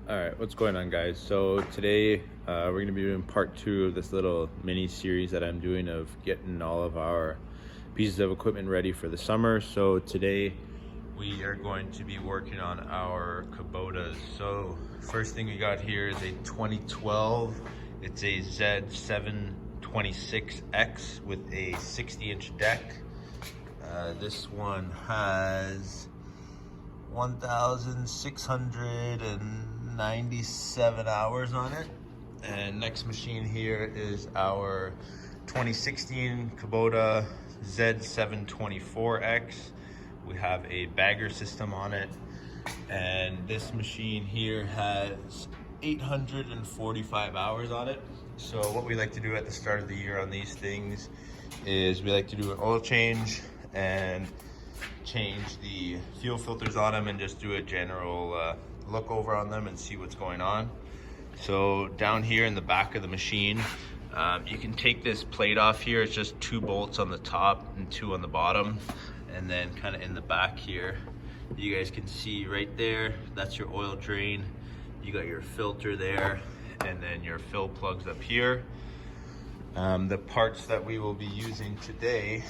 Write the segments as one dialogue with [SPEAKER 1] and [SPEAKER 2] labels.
[SPEAKER 1] All right, what's going on, guys? So today we're going to be doing part 2 of this little mini series that I'm doing of getting all of our pieces of equipment ready for the summer. So today we are going to be working on our Kubotas. So first thing we got here is a 2012. It's a Z726X with a 60-inch deck. This one has 1,697 hours on it. And next machine here is our 2016 Kubota Z724X. We have a bagger system on it, and this machine here has 845 hours on it. So what we like to do at the start of the year on these things is we like to do an oil change and change the fuel filters on them and just do a general look over on them and see what's going on. So down here in the back of the machine, you can take this plate off here. It's just 2 bolts on the top and 2 on the bottom, and then kind of in the back here you guys can see right there, that's your oil drain. You got your filter there, and then your fill plugs up here. The parts that we will be using today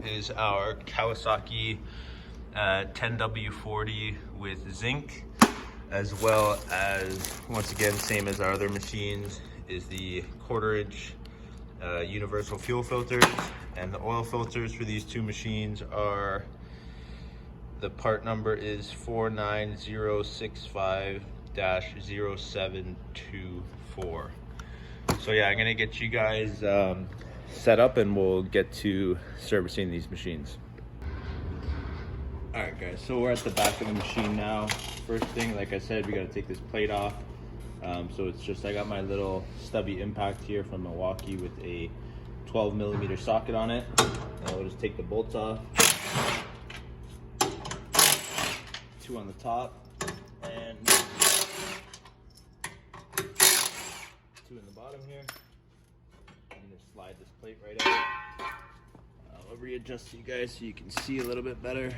[SPEAKER 1] is our Kawasaki 10W40 with zinc, as well as, once again, same as our other machines, is the 1/4-inch universal fuel filters. And the oil filters for these 2 machines are, the part number is 49065-0724. So yeah, I'm gonna get you guys set up and we'll get to servicing these machines. All right, guys, so we're at the back of the machine now. First thing, like I said, we got to take this plate off. So it's just, I got my little stubby impact here from Milwaukee with a 12mm socket on it, and we'll just take the bolts off. 2 on the top and 2 in the bottom here. And just slide this plate right out. I'll readjust you guys so you can see a little bit better.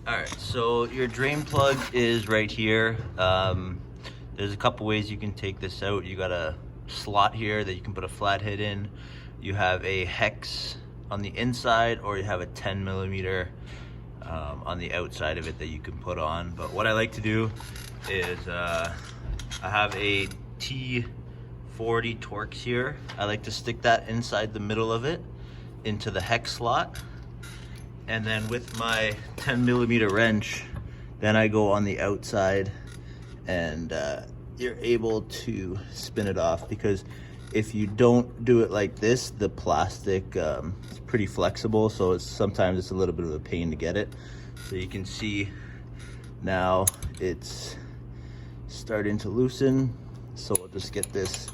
[SPEAKER 1] Alright, so your drain plug is right here. There's a couple ways you can take this out. You got a slot here that you can put a flathead in. You have a hex on the inside, or you have a 10mm on the outside of it that you can put on. But what I like to do is I have a T40 Torx here. I like to stick that inside the middle of it into the hex slot, and then with my 10mm wrench, then I go on the outside, and you're able to spin it off, because if you don't do it like this, the plastic is pretty flexible, so sometimes it's a little bit of a pain to get it. So you can see now it's starting to loosen, so we'll just get this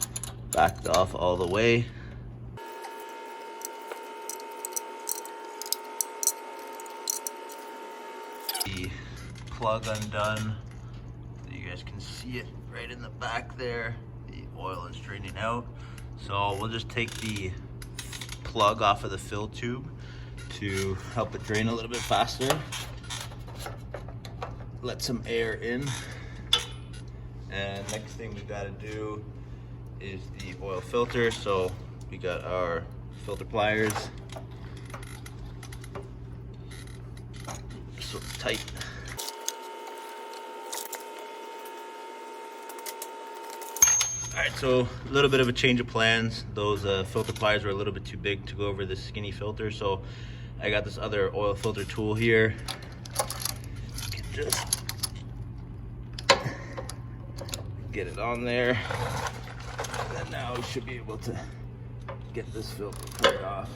[SPEAKER 1] backed off all the way. The plug undone, so you guys can see it right in the back there. The oil is draining out, so we'll just take the plug off of the fill tube to help it drain a little bit faster. Let some air in, and next thing we got to do is the oil filter. So we got our filter pliers, so it's tight. Alright, so a little bit of a change of plans. Those filter pliers were a little bit too big to go over this skinny filter, so I got this other oil filter tool here. You can just get it on there, and then now we should be able to get this filter plug off.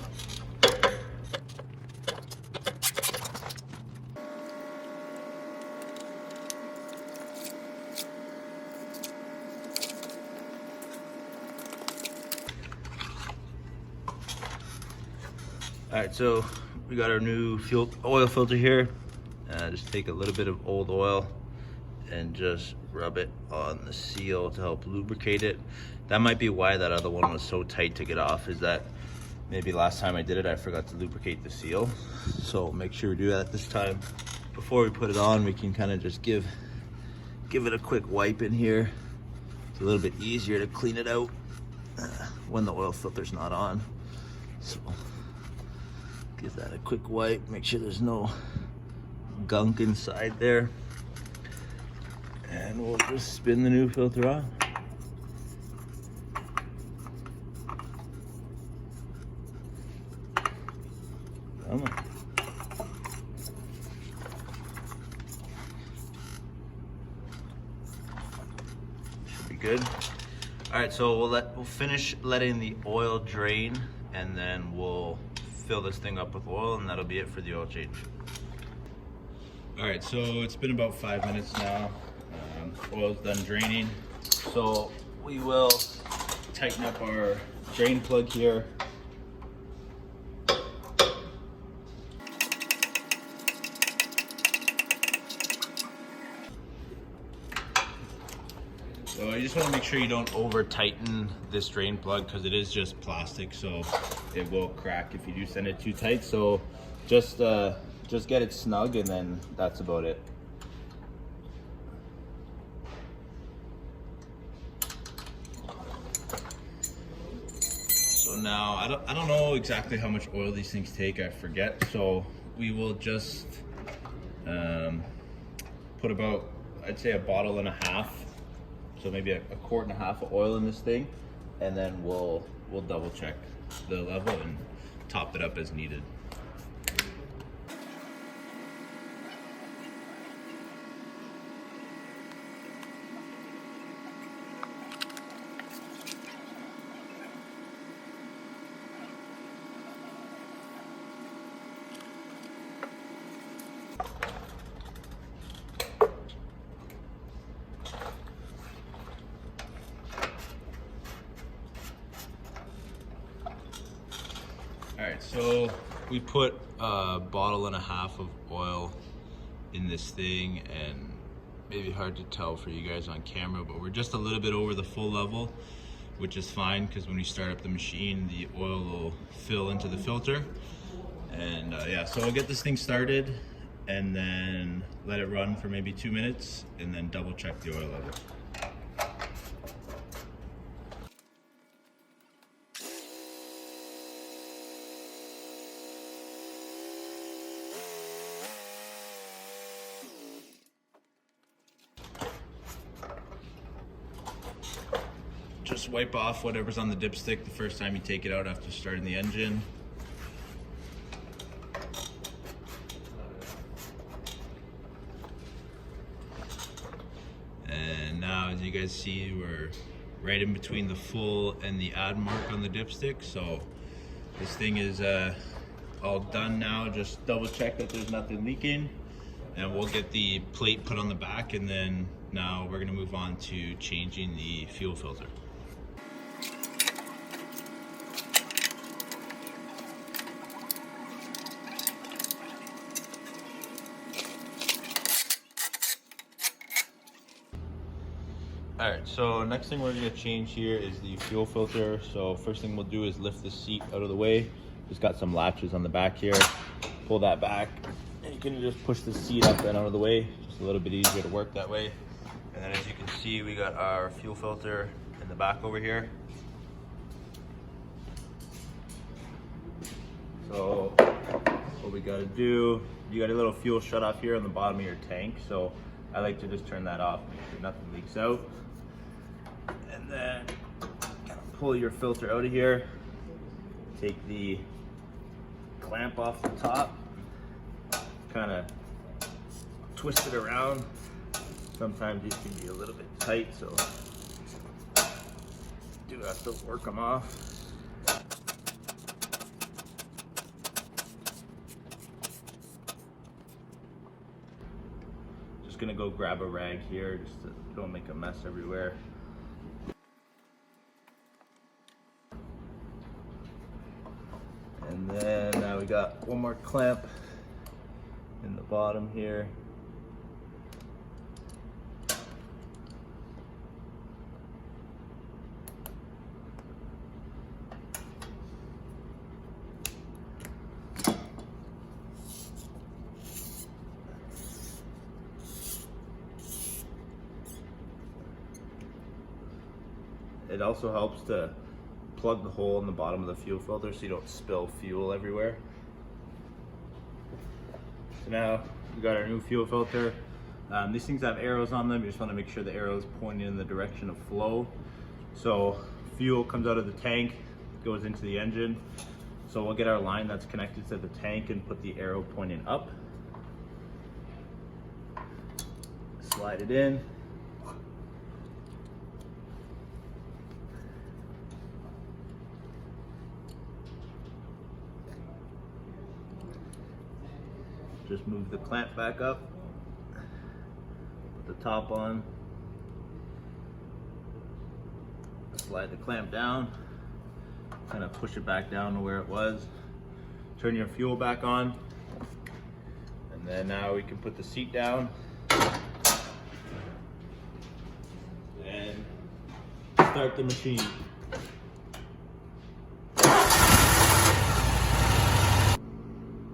[SPEAKER 1] All right, so we got our new oil filter here. Just take a little bit of old oil and just rub it on the seal to help lubricate it. That might be why that other one was so tight to get off, is that maybe last time I did it, I forgot to lubricate the seal. So make sure we do that this time. Before we put it on, we can kind of just give it a quick wipe in here. It's a little bit easier to clean it out when the oil filter's not on. So give that a quick wipe, make sure there's no gunk inside there. And we'll just spin the new filter on. Come on. Should be good. All right, so we'll finish letting the oil drain, and then we'll fill this thing up with oil, and that'll be it for the oil change. All right, so it's been about 5 minutes now. Oil's done draining. So we will tighten up our drain plug here. So you just want to make sure you don't over tighten this drain plug, because it is just plastic, so it will crack if you do send it too tight. So just get it snug, and then that's about it. So now I don't know exactly how much oil these things take, I forget. So we will just put about, I'd say, a bottle and a half. So maybe a quart and a half of oil in this thing, and then we'll double check the level and top it up as needed. All right, so we put a bottle and a half of oil in this thing, and maybe hard to tell for you guys on camera, but we're just a little bit over the full level, which is fine, because when we start up the machine, the oil will fill into the filter. And yeah, so I'll get this thing started and then let it run for maybe 2 minutes, and then double check the oil level. Just wipe off whatever's on the dipstick the first time you take it out after starting the engine. And now, as you guys see, we're right in between the full and the add mark on the dipstick. So this thing is all done now. Just double check that there's nothing leaking, and we'll get the plate put on the back, and then now we're gonna move on to changing the fuel filter. All right, so next thing we're gonna change here is the fuel filter. So first thing we'll do is lift the seat out of the way. It's got some latches on the back here. Pull that back, and you can just push the seat up and out of the way. Just a little bit easier to work that way. And then, as you can see, we got our fuel filter in the back over here. So what we gotta do, you got a little fuel shut off here on the bottom of your tank. So I like to just turn that off, make sure nothing leaks out. And then kind of pull your filter out of here. Take the clamp off the top, kind of twist it around. Sometimes these can be a little bit tight, so do have to work them off. Just gonna go grab a rag here just to don't make a mess everywhere. And then now we got one more clamp in the bottom here.
[SPEAKER 2] it also helps to plug the hole in the bottom of the fuel filter so you don't spill fuel everywhere. So now we got our new fuel filter. These things have arrows on them. You just want to make sure the arrow is pointing in the direction of flow. So fuel comes out of the tank, goes into the engine. So we'll get our line that's connected to the tank and put the arrow pointing up. Slide it in. Just move the clamp back up. Put the top on. Slide the clamp down. Kind of push it back down to where it was. Turn your fuel back on. And then now we can put the seat down. And start the machine.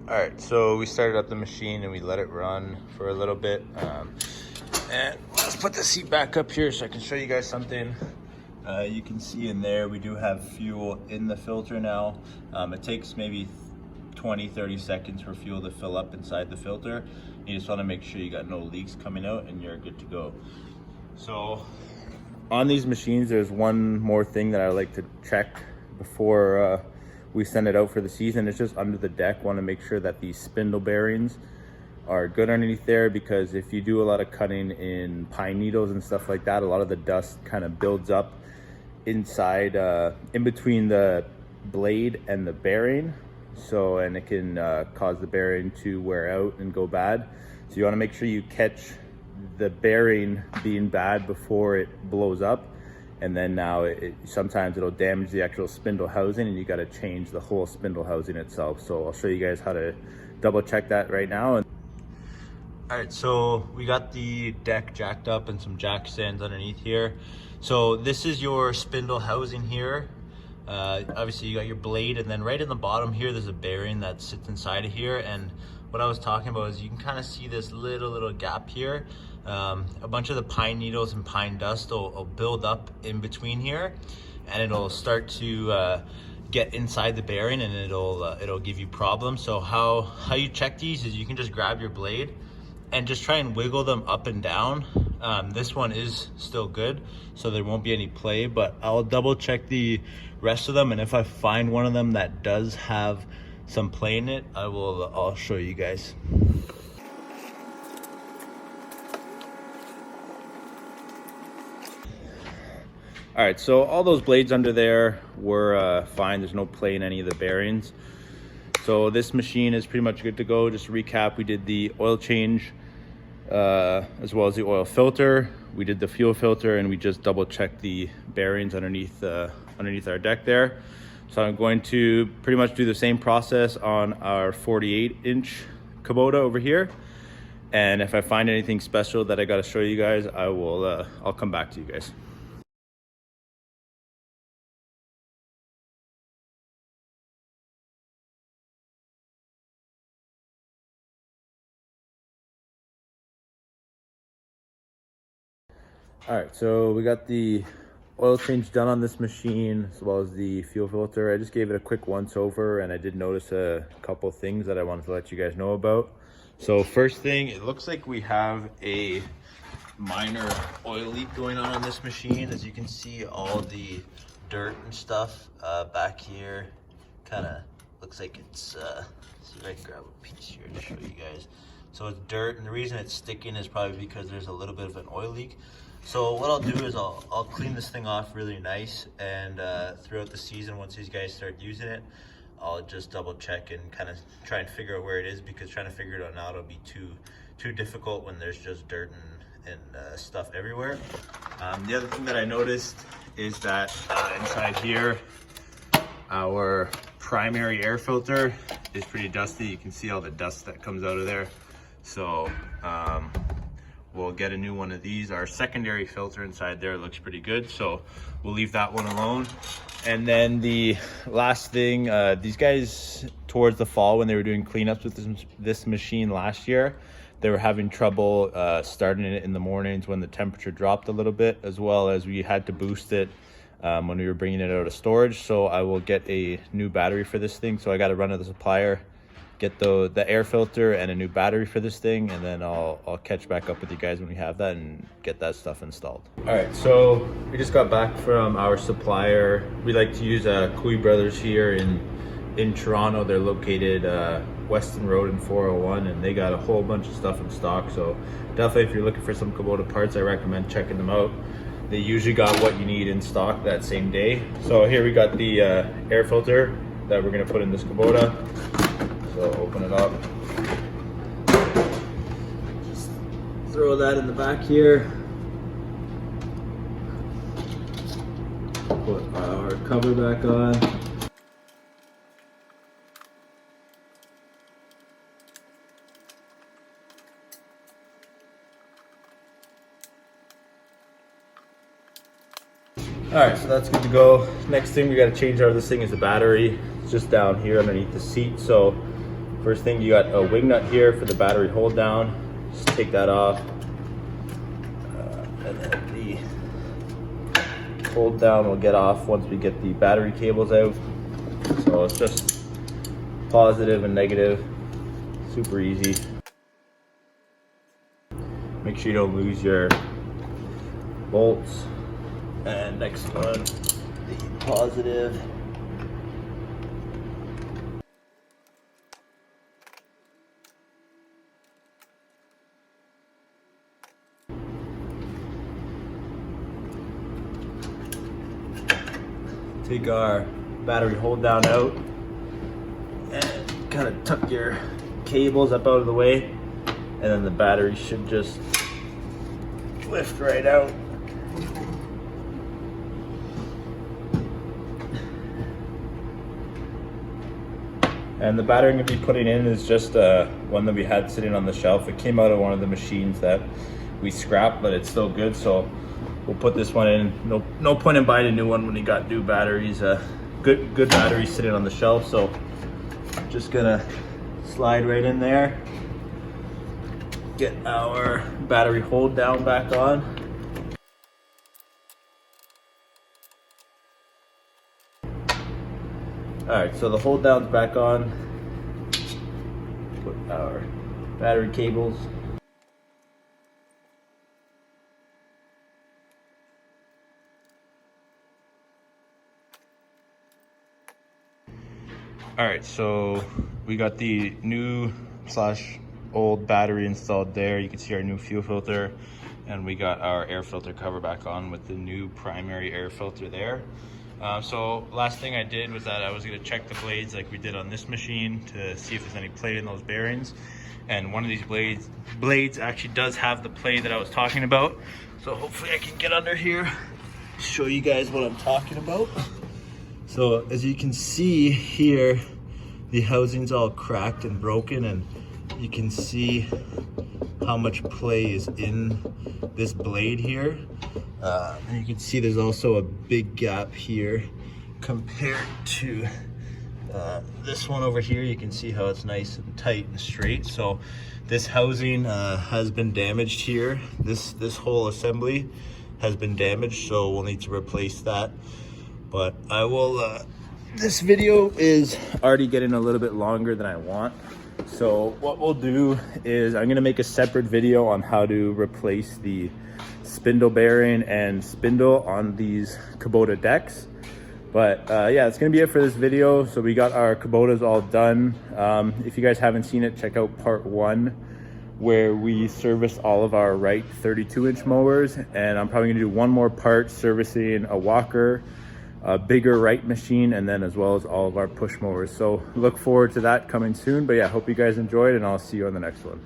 [SPEAKER 2] Alright, so we started up the machine and we let it run for a little bit. And let's put the seat back up here so I can show you guys something. You can see in there we do have fuel in the filter now. It takes maybe 20-30 seconds for fuel to fill up inside the filter. You just want to make sure you got no leaks coming out and you're good to go. So on these machines, there's one more thing that I like to check before we send it out for the season. It's just under the deck. Want to make sure that these spindle bearings are good underneath there, because if you do a lot of cutting in pine needles and stuff like that, a lot of the dust kind of builds up inside in between the blade and the bearing, so and it can cause the bearing to wear out and go bad. So you want to make sure you catch the bearing being bad before it blows up, and then now sometimes it'll damage the actual spindle housing and you got to change the whole spindle housing itself. So I'll show you guys how to double check that right now. All right, so we got the deck jacked up and some jack stands underneath here. So this is your spindle housing here. Obviously you got your blade, and then right in the bottom here there's a bearing that sits inside of here. And what I was talking about is you can kind of see this little gap here. A bunch of the pine needles and pine dust will build up in between here, and it'll start to get inside the bearing, and it'll give you problems. So how you check these is you can just grab your blade and just try and wiggle them up and down. This one is still good, so there won't be any play, but I'll double check the rest of them, and if I find one of them that does have some play in it, I'll show you guys. All right, so all those blades under there were fine. There's no play in any of the bearings. So this machine is pretty much good to go. Just to recap, we did the oil change as well as the oil filter. We did the fuel filter, and we just double checked the bearings underneath our deck there. So I'm going to pretty much do the same process on our 48-inch Kubota over here. And if I find anything special that I got to show you guys, I'll come back to you guys. All right, so we got the oil change done on this machine as well as the fuel filter. I just gave it a quick once over, and I did notice a couple things that I wanted to let you guys know about. So first thing, it looks like we have a minor oil leak going on this machine. As you can see, all the dirt and stuff back here kind of looks like it's, see if I can grab a piece here to show you guys. So it's dirt, and the reason it's sticking is probably because there's a little bit of an oil leak. So what I'll do is I'll clean this thing off really nice, and throughout the season, once these guys start using it, I'll just double check and kind of try and figure out where it is, because trying to figure it out now it'll be too difficult when there's just dirt and stuff everywhere. The other thing that I noticed is that inside here, our primary air filter is pretty dusty. You can see all the dust that comes out of there. So we'll get a new one of these. Our secondary filter inside there looks pretty good, so we'll leave that one alone. And then the last thing, these guys towards the fall, when they were doing cleanups with this machine last year, they were having trouble starting it in the mornings when the temperature dropped a little bit, as well as we had to boost it when we were bringing it out of storage. So I will get a new battery for this thing. So I got to run to the supplier, get the air filter and a new battery for this thing, and then I'll catch back up with you guys when we have that and get that stuff installed. All right, so we just got back from our supplier. We like to use Kui Brothers here in Toronto. They're located Weston Road and 401, and they got a whole bunch of stuff in stock. So definitely, if you're looking for some Kubota parts, I recommend checking them out. They usually got what you need in stock that same day. So here we got the air filter that we're gonna put in this Kubota. So open it up. Just throw that in the back here. Put our cover back on. All right, so that's good to go. Next thing we got to change out of this thing is the battery. It's just down here underneath the seat. So first thing, you got a wing nut here for the battery hold down. Just take that off. And then the hold down will get off once we get the battery cables out. So it's just positive and negative, super easy. Make sure you don't lose your bolts. And next one, the positive. Take our battery hold down out and kind of tuck your cables up out of the way, and then the battery should just lift right out. And the battery I'm going to be putting in is just one that we had sitting on the shelf. It came out of one of the machines that we scrapped, but it's still good. So we'll put this one in. No point in buying a new one when you got new batteries. Good batteries sitting on the shelf. So just gonna slide right in there. Get our battery hold down back on. All right, so the hold down's back on. Put our battery cables. All right, so we got the new / old battery installed there. You can see our new fuel filter, and we got our air filter cover back on with the new primary air filter there. So last thing I did was that I was going to check the blades like we did on this machine to see if there's any play in those bearings. And one of these blades actually does have the play that I was talking about. So hopefully I can get under here, show you guys what I'm talking about. So as you can see here, the housing's all cracked and broken, and you can see how much play is in this blade here. And you can see there's also a big gap here compared to this one over here. You can see how it's nice and tight and straight. So this housing has been damaged here. This whole assembly has been damaged, so we'll need to replace that. But I will, this video is already getting a little bit longer than I want. So what we'll do is I'm gonna make a separate video on how to replace the spindle bearing and spindle on these Kubota decks. But yeah, it's gonna be it for this video. So we got our Kubotas all done. If you guys haven't seen it, check out part 1 where we service all of our right 32-inch mowers. And I'm probably gonna do one more part servicing a walker, a bigger right machine, and then as well as all of our push mowers. So look forward to that coming soon. But yeah, hope you guys enjoyed, and I'll see you on the next one.